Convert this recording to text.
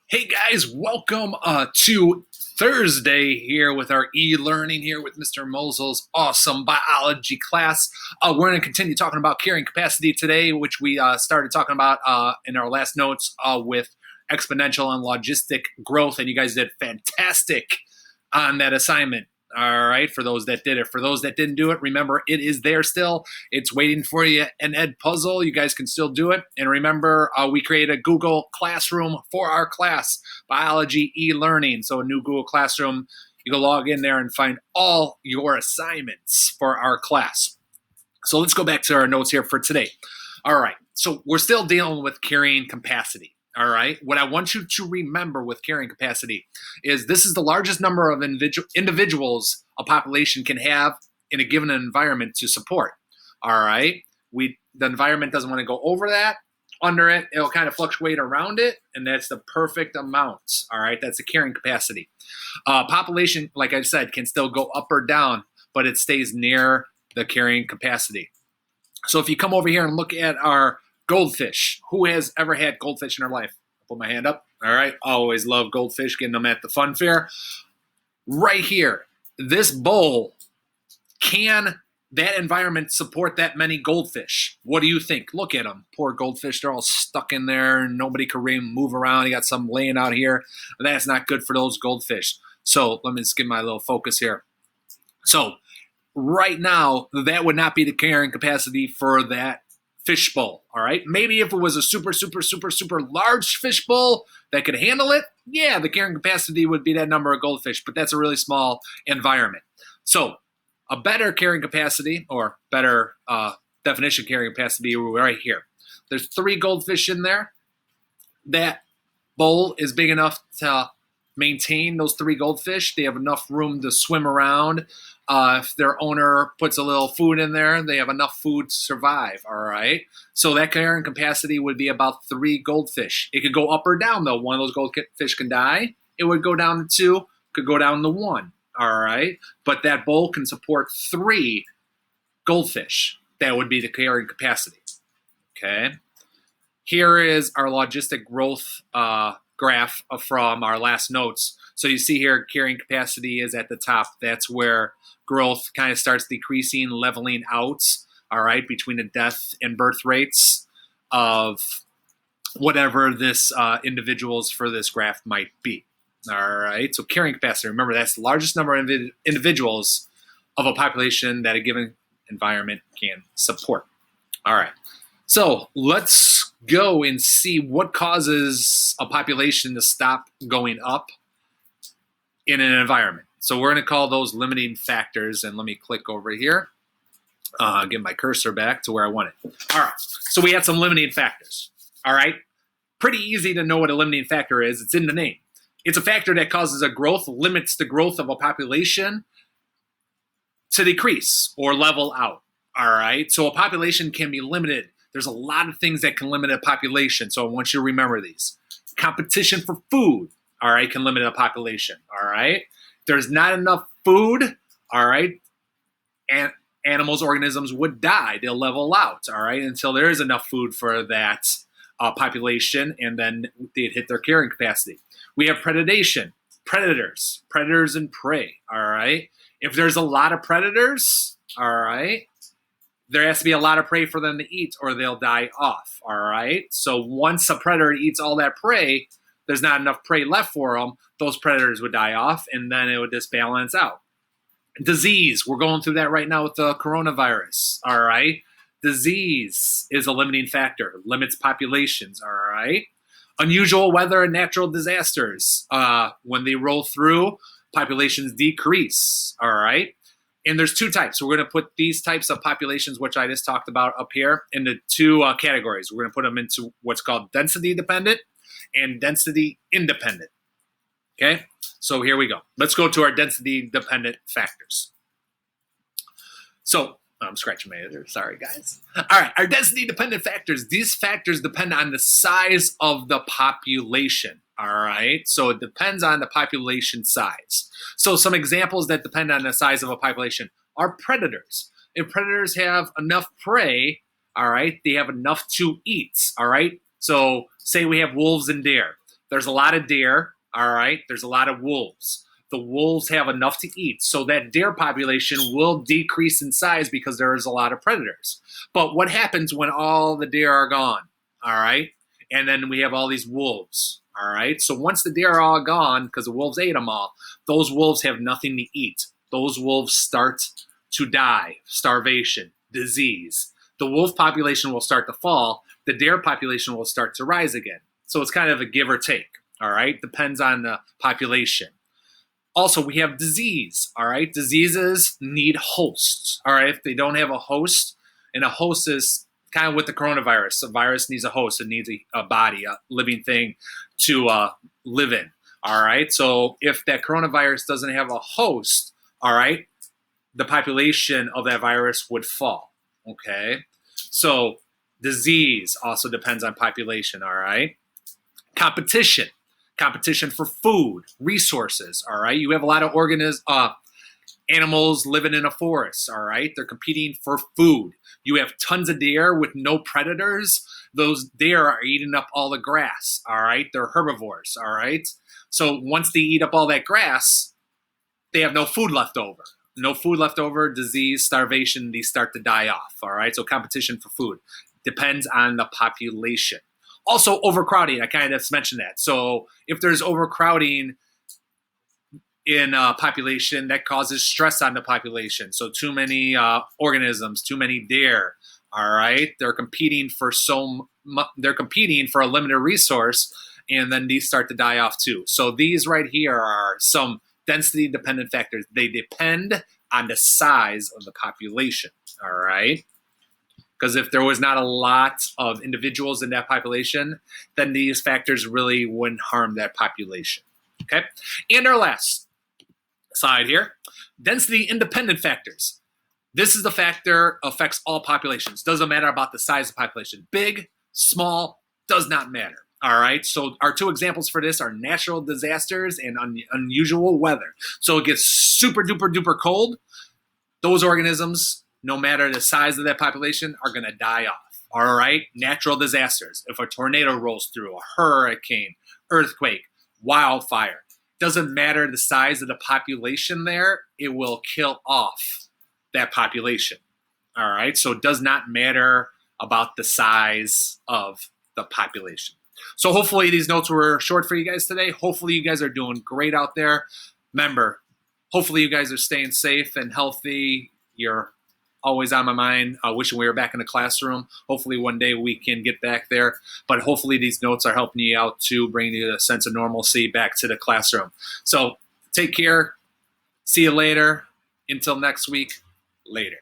Hey guys, welcome to Thursday here with our e-learning here with Mr. Mosel's awesome biology class. We're going to continue talking about carrying capacity today, which we started talking about in our last notes with exponential and logistic growth, and you guys did fantastic on that assignment. All right, for those that did it. For those that didn't do it, remember, it is there still. It's waiting for you, an Ed puzzle. You guys can still do it. And remember, we created a Google Classroom for our class, Biology e-learning. So a new Google Classroom, you can log in there and find all your assignments for our class. So let's go back to our notes here for today. All right, so we're still dealing with carrying capacity. All right, what I want you to remember with carrying capacity is this is the largest number of individuals a population can have in a given environment to support. All right, the environment doesn't want to go over that, under it, it'll kind of fluctuate around it, and that's the perfect amount. All right, that's the carrying capacity. Population, like I said, can still go up or down, but it stays near the carrying capacity. So if you come over here and look at our goldfish. Who has ever had goldfish in their life? I'll put my hand up. All right. Always love goldfish, getting them at the fun fair. Right here, this bowl, can that environment support that many goldfish? What do you think? Look at them. Poor goldfish. They're all stuck in there. Nobody can move around. You got some laying out here. That's not good for those goldfish. So let me just give my little focus here. So right now, that would not be the carrying capacity for that fish bowl, all right? Maybe if it was a super large fish bowl that could handle it, yeah, the carrying capacity would be that number of goldfish, but that's a really small environment. So a better carrying capacity, or better definition carrying capacity right here. There's 3 goldfish in there. That bowl is big enough to maintain those 3 goldfish. They have enough room to swim around. If their owner puts a little food in there, they have enough food to survive, all right? So that carrying capacity would be about 3 goldfish. It could go up or down, though. One of those goldfish can die. It would go down to 2, could go down to 1, all right? But that bowl can support 3 goldfish. That would be the carrying capacity, okay? Here is our logistic growth graph from our last notes. So you see here, carrying capacity is at the top. That's where growth kind of starts decreasing, leveling out, all right, between the death and birth rates of whatever this individuals for this graph might be. All right, so carrying capacity, remember, that's the largest number of individuals of a population that a given environment can support. All right, so let's go and see what causes a population to stop going up in an environment. So we're going to call those limiting factors, and let me click over here. Get my cursor back to where I want it. All right, so we had some limiting factors. All right, pretty easy to know what a limiting factor is. It's in the name. It's a factor that causes a growth, limits the growth of a population to decrease or level out. All right, so a population can be limited. There's a lot of things that can limit a population, so I want you to remember these. Competition for food, all right, can limit a population, all right? There's not enough food, all right, and animals, organisms would die. They'll level out, all right, until there is enough food for that population, and then they'd hit their carrying capacity. We have predation, predators and prey, all right? If there's a lot of predators, all right, there has to be a lot of prey for them to eat or they'll die off, all right? So once a predator eats all that prey, there's not enough prey left for them, those predators would die off, and then it would just balance out. Disease, we're going through that right now with the coronavirus, all right? Disease is a limiting factor, limits populations, all right? Unusual weather and natural disasters, when they roll through, populations decrease, all right? And there's 2 types. So we're going to put these types of populations, which I just talked about up here, into 2 categories. We're going to put them into what's called density dependent and density independent. Okay, so here we go. Let's go to our density dependent factors. So I'm scratching my head. Sorry, guys. All right, our density dependent factors. These factors depend on the size of the population. All right, so it depends on the population size. So some examples that depend on the size of a population are predators. If predators have enough prey, all right, they have enough to eat, all right? So say we have wolves and deer. There's a lot of deer, all right? There's a lot of wolves. The wolves have enough to eat, so that deer population will decrease in size because there is a lot of predators. But what happens when all the deer are gone, all right? And then we have all these wolves, all right? So once the deer are all gone, because the wolves ate them all, those wolves have nothing to eat. Those wolves start to die, starvation, disease. The wolf population will start to fall. The deer population will start to rise again. So it's kind of a give or take, all right? Depends on the population. Also, we have disease, all right? Diseases need hosts, all right? If they don't have a host, and a host is kind of with the coronavirus. A virus needs a host. It needs a body, a living thing to live in, all right? So if that coronavirus doesn't have a host, all right, the population of that virus would fall, okay? So disease also depends on population, all right? Competition for food, resources, all right? You have a lot of animals living in a forest, all right? They're competing for food. You have tons of deer with no predators. Those deer are eating up all the grass, all right? They're herbivores, all right? So once they eat up all that grass, they have no food left over. No food left over, disease, starvation, these start to die off, all right? So competition for food depends on the population. Also, overcrowding, I kind of just mentioned that. So if there's overcrowding in a population, that causes stress on the population. So too many organisms, too many deer, all right? They're competing for a limited resource, and then these start to die off too. So these right here are some density dependent factors. They depend on the size of the population, all right? Because if there was not a lot of individuals in that population, then these factors really wouldn't harm that population, okay? And our last side here, density independent factors. This is the factor affects all populations. Doesn't matter about the size of the population. Big, small, does not matter. All right, so our two examples for this are natural disasters and unusual weather. So it gets super duper duper cold. Those organisms, no matter the size of that population, are going to die off. All right, natural disasters. If a tornado rolls through, a hurricane, earthquake, wildfire, doesn't matter the size of the population there, it will kill off that population. All right, so it does not matter about the size of the population. So hopefully these notes were short for you guys today. Hopefully you guys are doing great out there. Remember, hopefully you guys are staying safe and healthy. You're always on my mind. Wishing we were back in the classroom. Hopefully one day we can get back there. But hopefully these notes are helping you out to bring you a sense of normalcy back to the classroom. So take care. See you later. Until next week. Later.